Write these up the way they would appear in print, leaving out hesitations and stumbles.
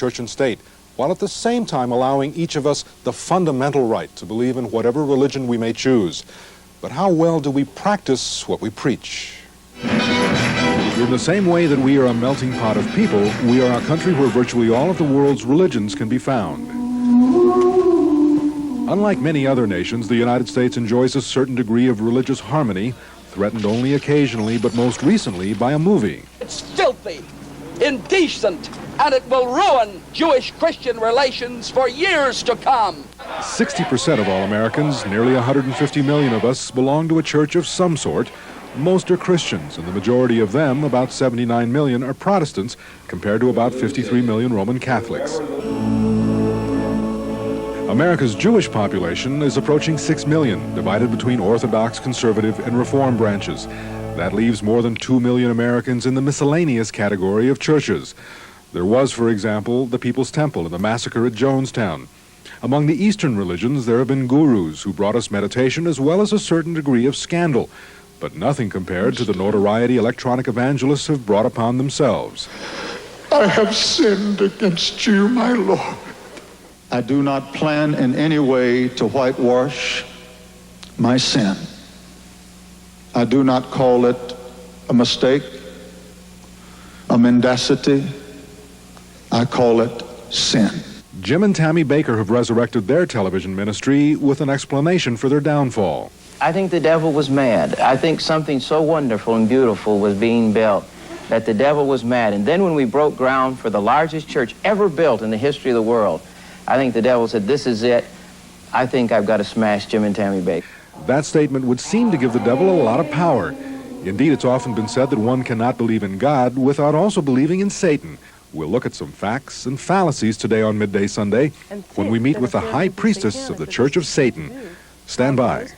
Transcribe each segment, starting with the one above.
church and state, while at the same time allowing each of us the fundamental right to believe in whatever religion we may choose. But how well do we practice what we preach? In the same way that we are a melting pot of people, we are a country where virtually all of the world's religions can be found. Unlike many other nations, the United States enjoys a certain degree of religious harmony, threatened only occasionally, but most recently by a movie. It's filthy, indecent, and it will ruin Jewish-Christian relations for years to come. 60% of all Americans, nearly 150 million of us, belong to a church of some sort. Most are Christians, and the majority of them, about 79 million, are Protestants, compared to about 53 million Roman Catholics. America's Jewish population is approaching 6 million, divided between Orthodox, Conservative, and Reform branches. That leaves more than 2 million Americans in the miscellaneous category of churches. There was, for example, the People's Temple and the massacre at Jonestown. Among the Eastern religions, there have been gurus who brought us meditation as well as a certain degree of scandal, but nothing compared to the notoriety electronic evangelists have brought upon themselves. I have sinned against you, my Lord. I do not plan in any way to whitewash my sin. I do not call it a mistake, a mendacity. I call it sin. Jim and Tammy Baker have resurrected their television ministry with an explanation for their downfall. I think the devil was mad. I think something so wonderful and beautiful was being built that the devil was mad. And then when we broke ground for the largest church ever built in the history of the world, I think the devil said, this is it. I think I've got to smash Jim and Tammy Baker. That statement would seem to give the devil a lot of power. Indeed, it's often been said that one cannot believe in God without also believing in Satan. We'll look at some facts and fallacies today on Midday Sunday when we meet with the high priestess of the Church of Satan. Stand by.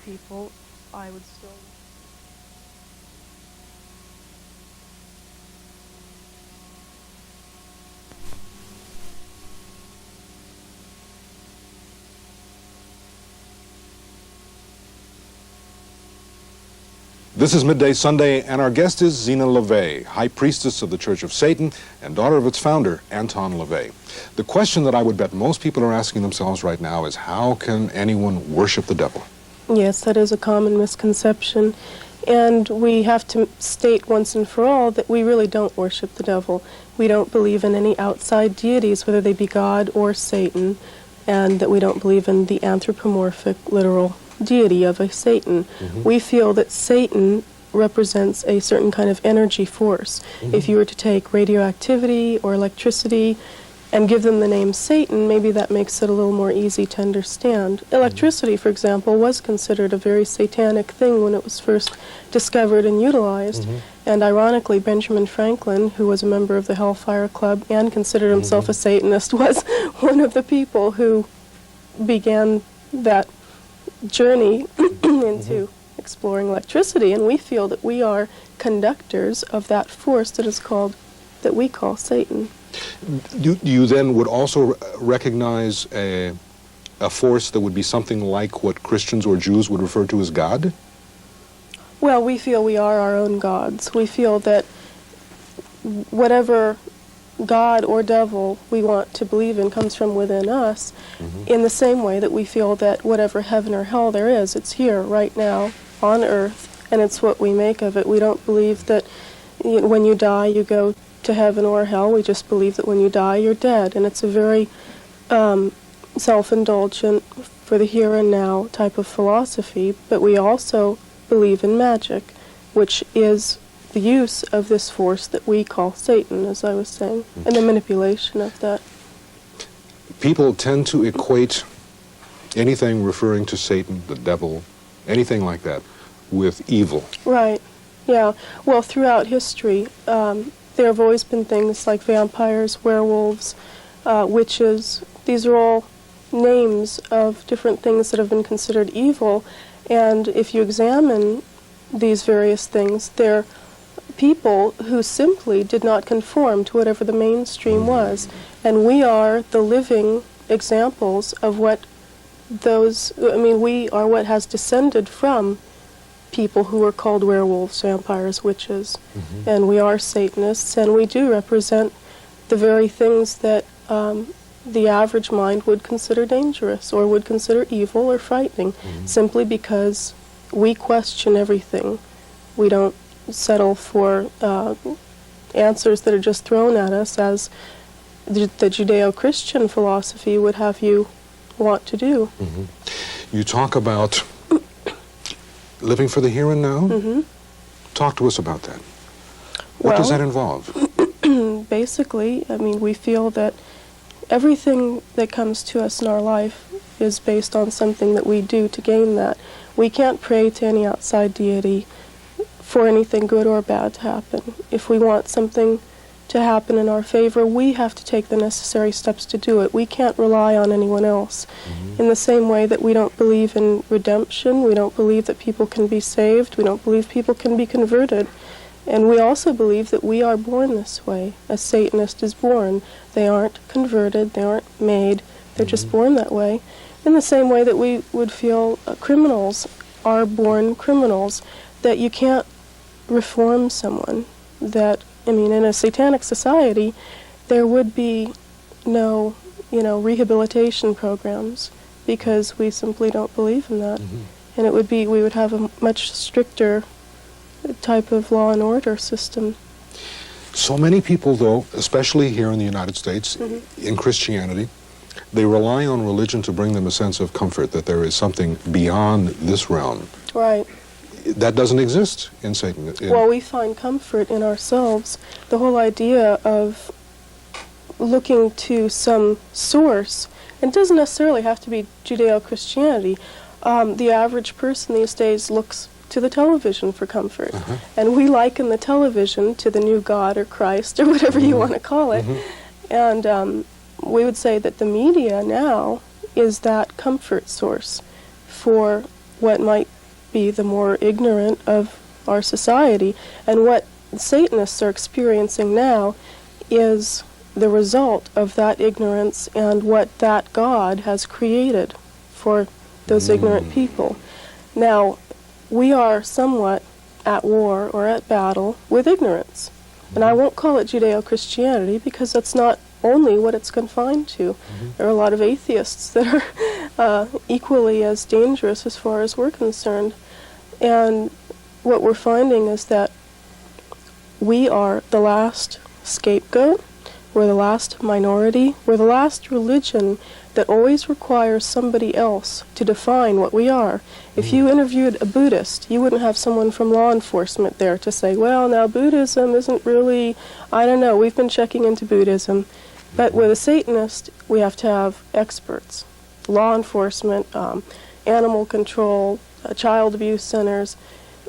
This is Midday Sunday, and our guest is Zeena LaVey, High Priestess of the Church of Satan and daughter of its founder, Anton LaVey. The question that I would bet most people are asking themselves right now is, how can anyone worship the devil? Yes, that is a common misconception. And we have to state once and for all that we really don't worship the devil. We don't believe in any outside deities, whether they be God or Satan, and that we don't believe in the anthropomorphic, literal deity of a Satan. We feel that Satan represents a certain kind of energy force. If you were to take radioactivity or electricity and give them the name Satan, maybe that makes it a little more easy to understand. Electricity, for example, was considered a very satanic thing when it was first discovered and utilized. And ironically, Benjamin Franklin, who was a member of the Hellfire Club and considered himself a Satanist, was one of the people who began that journey into exploring electricity, and we feel that we are conductors of that force that we call Satan. You then would also recognize a force that would be something like what Christians or Jews would refer to as God? Well, we feel we are our own gods. We feel that whatever God or devil we want to believe in comes from within us, in the same way that we feel that whatever heaven or hell there is, it's here right now on earth, and it's what we make of it. We don't believe that when you die you go to heaven or hell. We just believe that when you die you're dead, and it's a very self-indulgent, for the here and now type of philosophy. But we also believe in magic, which is the use of this force that we call Satan, as I was saying, and the manipulation of that. People tend to equate anything referring to Satan, the devil, anything like that, with evil. Right, yeah. Well, throughout history, there have always been things like vampires, werewolves, witches. These are all names of different things that have been considered evil, and if you examine these various things, they're people who simply did not conform to whatever the mainstream was. And we are the living examples of what we are what has descended from people who were called werewolves, vampires, witches. And we are Satanists, and we do represent the very things that the average mind would consider dangerous or would consider evil or frightening, simply because we question everything. We don't settle for answers that are just thrown at us as the Judeo-Christian philosophy would have you want to do. You talk about living for the here and now? Talk to us about that. What does that involve? Basically, I mean, we feel that everything that comes to us in our life is based on something that we do to gain that. We can't pray to any outside deity for anything good or bad to happen. If we want something to happen in our favor, we have to take the necessary steps to do it. We can't rely on anyone else. In the same way that we don't believe in redemption, we don't believe that people can be saved, we don't believe people can be converted. And we also believe that we are born this way. A Satanist is born. They aren't converted, they aren't made, they're just born that way. In the same way that we would feel criminals are born criminals, that you can't reform someone. That, I mean, in a satanic society, there would be no, rehabilitation programs, because we simply don't believe in that. And it would be, we would have a much stricter type of law and order system. So many people, though, especially here in the United States, in Christianity, they rely on religion to bring them a sense of comfort, that there is something beyond this realm. Right. That doesn't exist in Satan. Well, we find comfort in ourselves. The whole idea of looking to some source, and it doesn't necessarily have to be Judeo-Christianity. The average person these days looks to the television for comfort. And we liken the television to the new God or Christ or whatever you want to call it. And we would say that the media now is that comfort source for what might be the more ignorant of our society. And what Satanists are experiencing now is the result of that ignorance and what that God has created for those ignorant people. Now, we are somewhat at war or at battle with ignorance. And I won't call it Judeo-Christianity, because that's not only what it's confined to. There are a lot of atheists that are equally as dangerous as far as we're concerned. And what we're finding is that we are the last scapegoat, we're the last minority, we're the last religion that always requires somebody else to define what we are. If you interviewed a Buddhist, you wouldn't have someone from law enforcement there to say, well, now Buddhism isn't really, I don't know, we've been checking into Buddhism. But with a Satanist, we have to have experts, law enforcement, animal control, child abuse centers.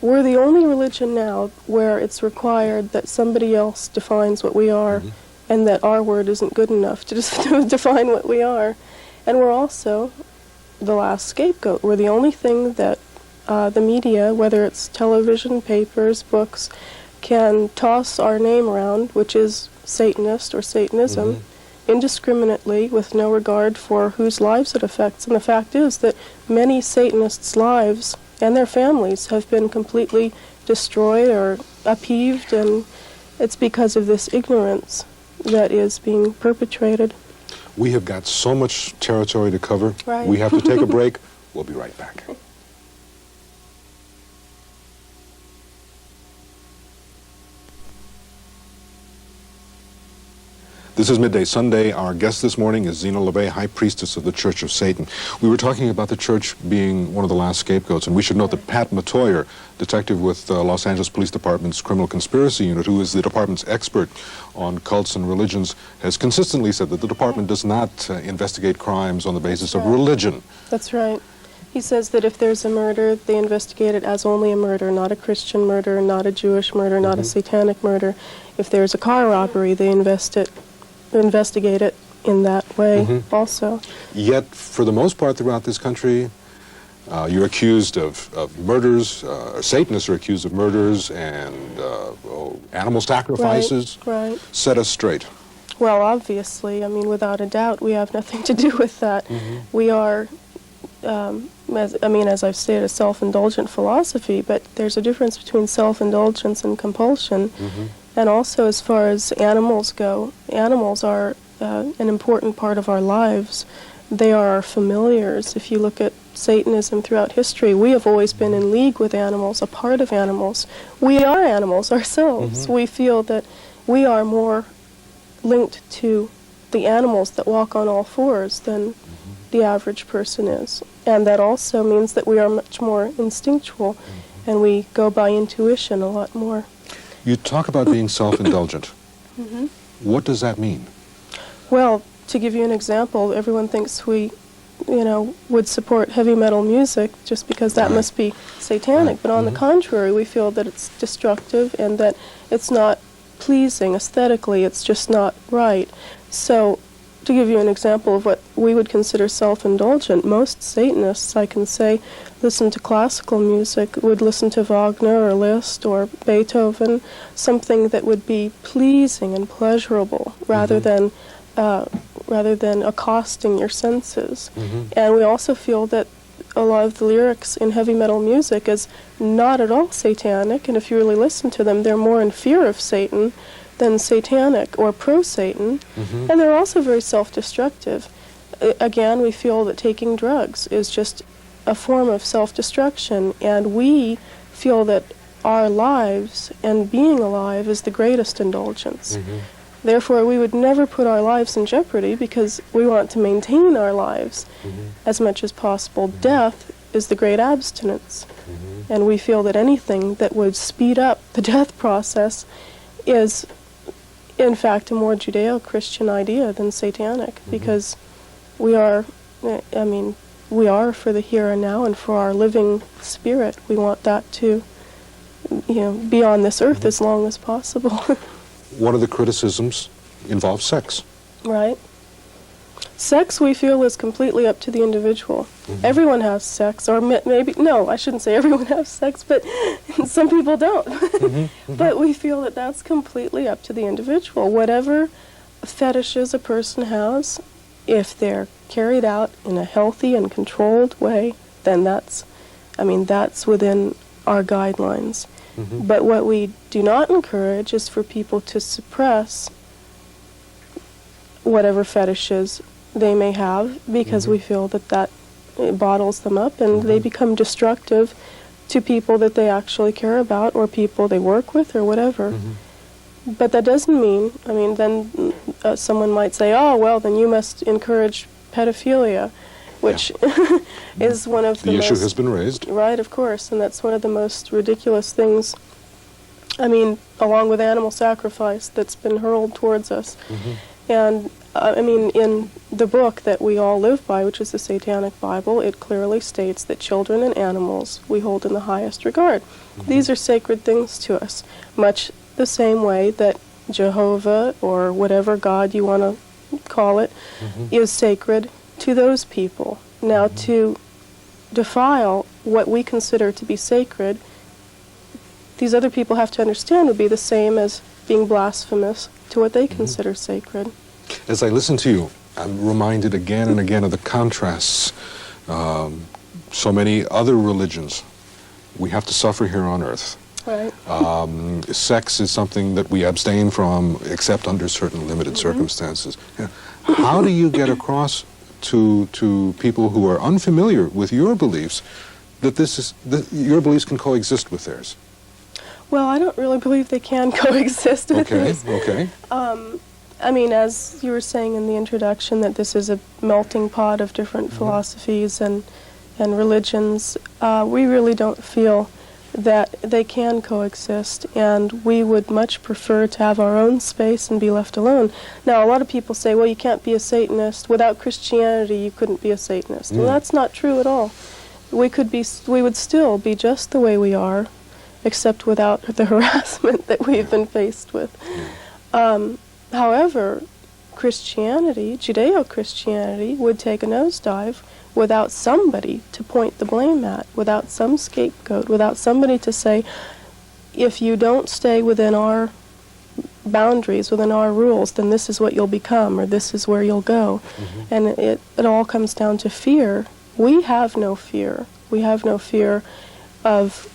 We're the only religion now where it's required that somebody else defines what we are, and that our word isn't good enough to just define what we are. And we're also the last scapegoat. We're the only thing that the media, whether it's television, papers, books, can toss our name around, which is Satanist or Satanism, indiscriminately, with no regard for whose lives it affects. And the fact is that many Satanists' lives and their families have been completely destroyed or upheaved, and it's because of this ignorance that is being perpetrated. We have got so much territory to cover. Right. We have to take a break. We'll be right back. This is Midday Sunday. Our guest this morning is Zeena Schreck, High Priestess of the Church of Satan. We were talking about the church being one of the last scapegoats, and we should note that Pat Matoyer, detective with Los Angeles Police Department's Criminal Conspiracy Unit, who is the department's expert on cults and religions, has consistently said that the department does not investigate crimes on the basis of religion. That's right. He says that if there's a murder, they investigate it as only a murder, not a Christian murder, not a Jewish murder, not a satanic murder. If there's a car robbery, they investigate it in that way also. Yet, for the most part throughout this country, you're accused of murders, Satanists are accused of murders and animal sacrifices. Right. Set us straight. Well, obviously, I mean, without a doubt, we have nothing to do with that. We are, as I've stated, a self-indulgent philosophy, but there's a difference between self-indulgence and compulsion. And also, as far as animals go, animals are an important part of our lives. They are our familiars. If you look at Satanism throughout history, we have always been in league with animals, a part of animals. We are animals ourselves. We feel that we are more linked to the animals that walk on all fours than the average person is. And that also means that we are much more instinctual, and we go by intuition a lot more. You talk about being self-indulgent. What does that mean? Well, to give you an example, everyone thinks we, would support heavy metal music just because that must be satanic. But on the contrary, we feel that it's destructive and that it's not pleasing aesthetically. It's just not right. So, to give you an example of what we would consider self-indulgent, most Satanists, I can say, listen to classical music, would listen to Wagner or Liszt or Beethoven, something that would be pleasing and pleasurable rather than accosting your senses. And we also feel that a lot of the lyrics in heavy metal music is not at all satanic, and if you really listen to them, they're more in fear of Satan than satanic or pro-Satan, and they're also very self-destructive. Again, we feel that taking drugs is just a form of self-destruction, and we feel that our lives and being alive is the greatest indulgence. Therefore, we would never put our lives in jeopardy because we want to maintain our lives as much as possible. Death is the great abstinence, and we feel that anything that would speed up the death process is, in fact, a more Judeo-Christian idea than satanic, because we are, we are for the here and now, and for our living spirit. We want that to, be on this earth as long as possible. One of the criticisms involves sex. Right. Sex, we feel, is completely up to the individual. Everyone has sex, or maybe, no, I shouldn't say everyone has sex, but some people don't. But we feel that that's completely up to the individual. Whatever fetishes a person has, if they're carried out in a healthy and controlled way, then that's within our guidelines. But what we do not encourage is for people to suppress whatever fetishes they may have, because we feel that bottles them up and they become destructive to people that they actually care about or people they work with or whatever. But that doesn't mean, then someone might say, oh, well, then you must encourage pedophilia, which is one of the issue has been raised. Right, of course, and that's one of the most ridiculous things, along with animal sacrifice, that's been hurled towards us. And, in the book that we all live by, which is the Satanic Bible, it clearly states that children and animals we hold in the highest regard. These are sacred things to us, much the same way that Jehovah, or whatever God you want to call it, is sacred to those people. Now, to defile what we consider to be sacred, these other people have to understand would be the same as being blasphemous to what they consider sacred. As I listen to you, I'm reminded again and again of the contrasts. So many other religions we have to suffer here on earth. Right. Sex is something that we abstain from except under certain limited circumstances. How do you get across to people who are unfamiliar with your beliefs that your beliefs can coexist with theirs? Well, I don't really believe they can coexist with theirs. Okay. As you were saying in the introduction, that this is a melting pot of different philosophies and religions, we really don't feel that they can coexist, and we would much prefer to have our own space and be left alone. Now, a lot of people say, well, you can't be a Satanist. Without Christianity, you couldn't be a Satanist. Well, that's not true at all. We would still be just the way we are, except without the harassment that we've been faced with. However, Christianity, Judeo-Christianity, would take a nosedive without somebody to point the blame at, without some scapegoat, without somebody to say, if you don't stay within our boundaries, within our rules, then this is what you'll become, or this is where you'll go. And it all comes down to fear. We have no fear. We have no fear of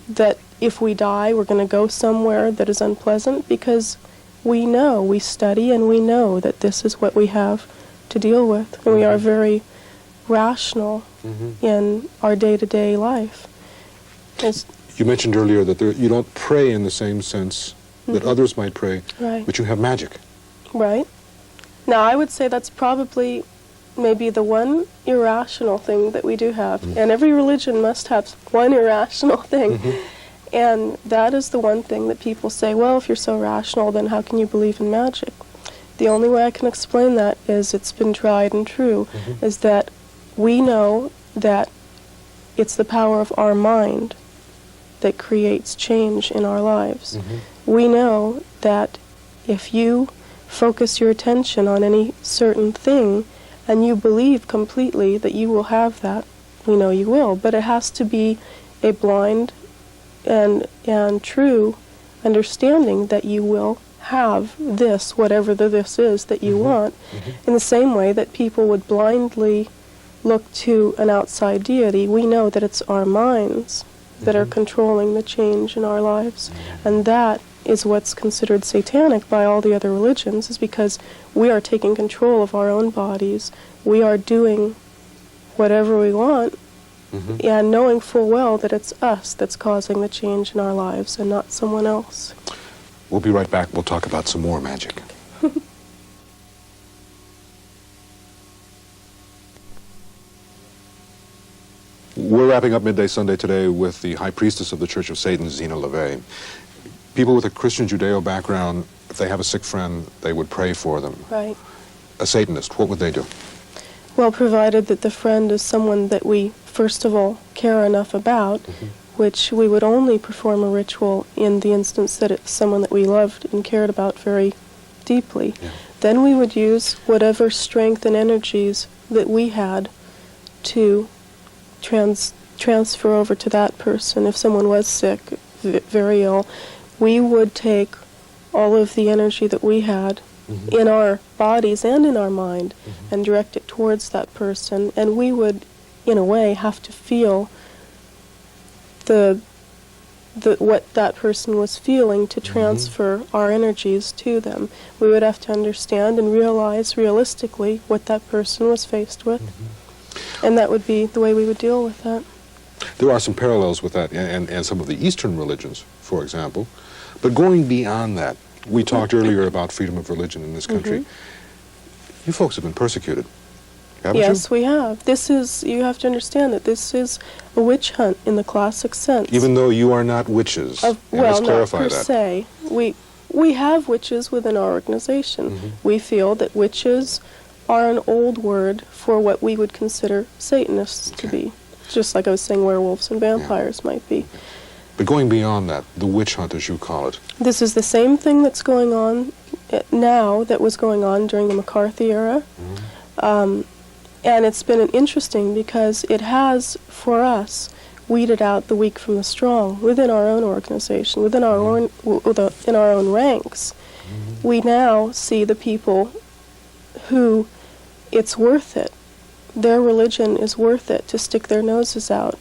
that if we die, we're going to go somewhere that is unpleasant, because we know, we study, and we know that this is what we have to deal with. And we are very rational in our day-to-day life. You mentioned earlier that you don't pray in the same sense that others might pray, Right. but you have magic. Right. Now, I would say that's probably maybe the one irrational thing that we do have. And every religion must have one irrational thing. And that is the one thing that people say, well, if you're so rational, then how can you believe in magic? The only way I can explain that is it's been tried and true, is that we know that it's the power of our mind that creates change in our lives. We know that if you focus your attention on any certain thing and you believe completely that you will have that, we know you will, but it has to be a blind and true understanding that you will have this, whatever the this is that you want, in the same way that people would blindly look to an outside deity. We know that it's our minds that are controlling the change in our lives, and that is what's considered satanic by all the other religions, is because we are taking control of our own bodies. We are doing whatever we want, and knowing full well that it's us that's causing the change in our lives and not someone else. We'll be right back. We'll talk about some more magic. We're wrapping up Midday Sunday today with the High Priestess of the Church of Satan, Zeena Schreck. People with a Christian Judeo background, if they have a sick friend, they would pray for them. Right. A Satanist, what would they do? Well, provided that the friend is someone that we, first of all, care enough about, which we would only perform a ritual in the instance that it's someone that we loved and cared about very deeply. Then we would use whatever strength and energies that we had to transfer over to that person. If someone was sick, very ill, we would take all of the energy that we had in our bodies and in our mind and direct it towards that person, and we would, in a way, have to feel what that person was feeling to transfer our energies to them. We would have to understand and realize realistically what that person was faced with, and that would be the way we would deal with that. There are some parallels with that and some of the Eastern religions, for example. But going beyond that, we talked earlier about freedom of religion in this country. You folks have been persecuted, haven't you? Yes, we have. You have to understand that this is a witch hunt in the classic sense. Even though you are not witches. Well, let's not clarify per that. se. We have witches within our organization. We feel that witches are an old word for what we would consider Satanists to be. Just like I was saying werewolves and vampires might be. But going beyond that, the witch hunt, as you call it. This is the same thing that's going on now that was going on during the McCarthy era. And it's been interesting because it has, for us, weeded out the weak from the strong within our own organization, within our own, in our own ranks. We now see the people who it's worth it. Their religion is worth it to stick their noses out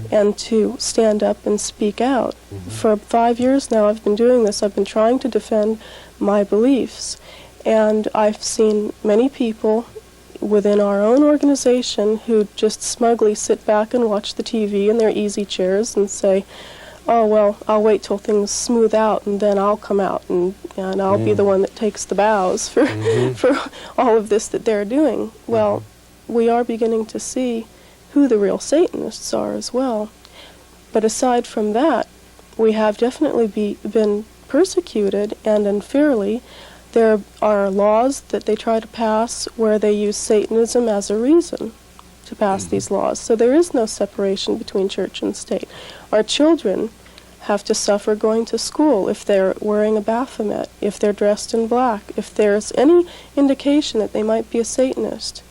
and to stand up and speak out. For 5 years now I've been doing this. I've been trying to defend my beliefs. And I've seen many people within our own organization who just smugly sit back and watch the TV in their easy chairs and say, oh, well, I'll wait till things smooth out and then I'll come out and I'll be the one that takes the bows for, for all of this that they're doing. Well, we are beginning to see who the real Satanists are as well. But aside from that, we have definitely been persecuted and unfairly. There are laws that they try to pass where they use Satanism as a reason to pass these laws. So there is no separation between church and state. Our children have to suffer going to school if they're wearing a Baphomet, if they're dressed in black, if there's any indication that they might be a Satanist.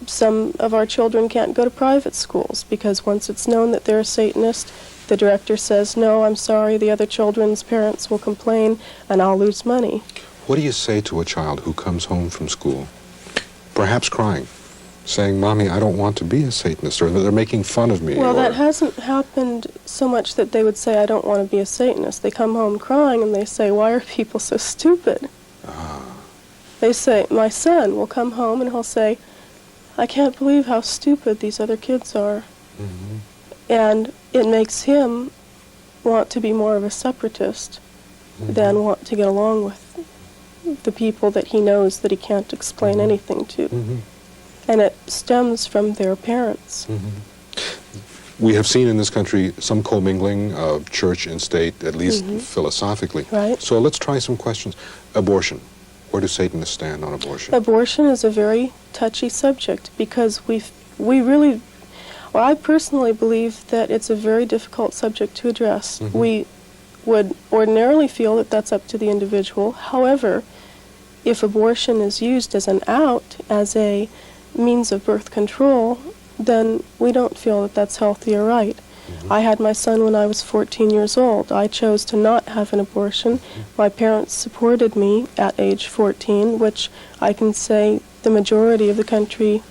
Some of our children can't go to private schools because once it's known that they're a Satanist, the director says, no, I'm sorry, the other children's parents will complain and I'll lose money. What do you say to a child who comes home from school, perhaps crying, saying, Mommy, I don't want to be a Satanist, or they're making fun of me. Well, or... that hasn't happened so much that they would say, I don't want to be a Satanist. They come home crying and they say, why are people so stupid? They say, my son will come home and he'll say, I can't believe how stupid these other kids are. And it makes him want to be more of a separatist than want to get along with the people that he knows that he can't explain anything to. And it stems from their parents. We have seen in this country some commingling of church and state, at least philosophically. Right. So let's try some questions. Abortion. Where do Satanists stand on abortion? Abortion is a very touchy subject because we really, well, I personally believe that it's a very difficult subject to address. We would ordinarily feel that that's up to the individual. However, if abortion is used as an out, as a means of birth control, then we don't feel that that's healthy or right. I had my son when I was 14 years old. I chose to not have an abortion. My parents supported me at age 14, which I can say the majority of the country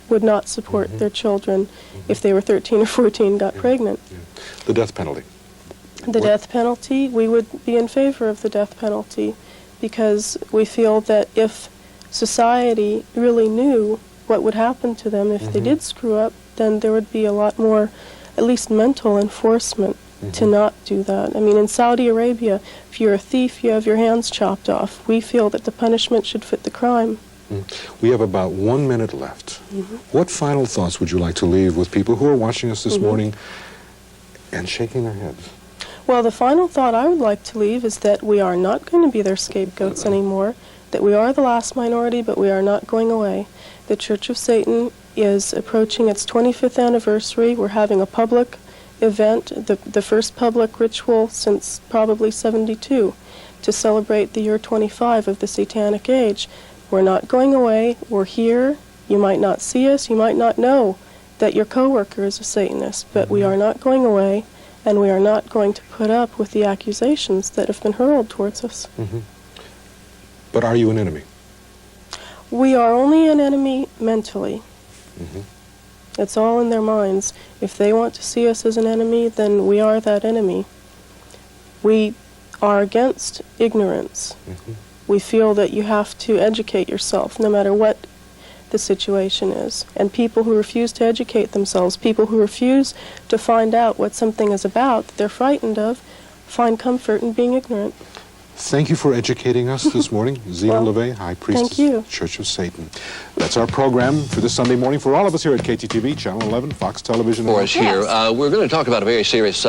would not support their children if they were 13 or 14 got pregnant. The death penalty. The death penalty, we would be in favor of the death penalty because we feel that if society really knew what would happen to them if they did screw up, then there would be a lot more, at least mental enforcement to not do that. I mean, in Saudi Arabia, if you're a thief, you have your hands chopped off. We feel that the punishment should fit the crime. We have about 1 minute left. What final thoughts would you like to leave with people who are watching us this morning and shaking their heads? Well, the final thought I would like to leave is that we are not going to be their scapegoats anymore, that we are the last minority, but we are not going away. The Church of Satan is approaching its 25th anniversary. We're having a public event, the first public ritual since probably 72, to celebrate the year 25 of the Satanic Age. We're not going away. We're here. You might not see us. You might not know that your coworker is a Satanist, but we are not going away, and we are not going to put up with the accusations that have been hurled towards us. But are you an enemy? We are only an enemy mentally. It's all in their minds. If they want to see us as an enemy, then we are that enemy. We are against ignorance. We feel that you have to educate yourself no matter what the situation is. And people who refuse to educate themselves, people who refuse to find out what something is about that they're frightened of, find comfort in being ignorant. Thank you for educating us this morning. Zeena LeVay, High Priestess, thank you. Church of Satan. That's our program for this Sunday morning for all of us here at KJTV, Channel 11, Fox Television. For us here, we're going to talk about a very serious subject.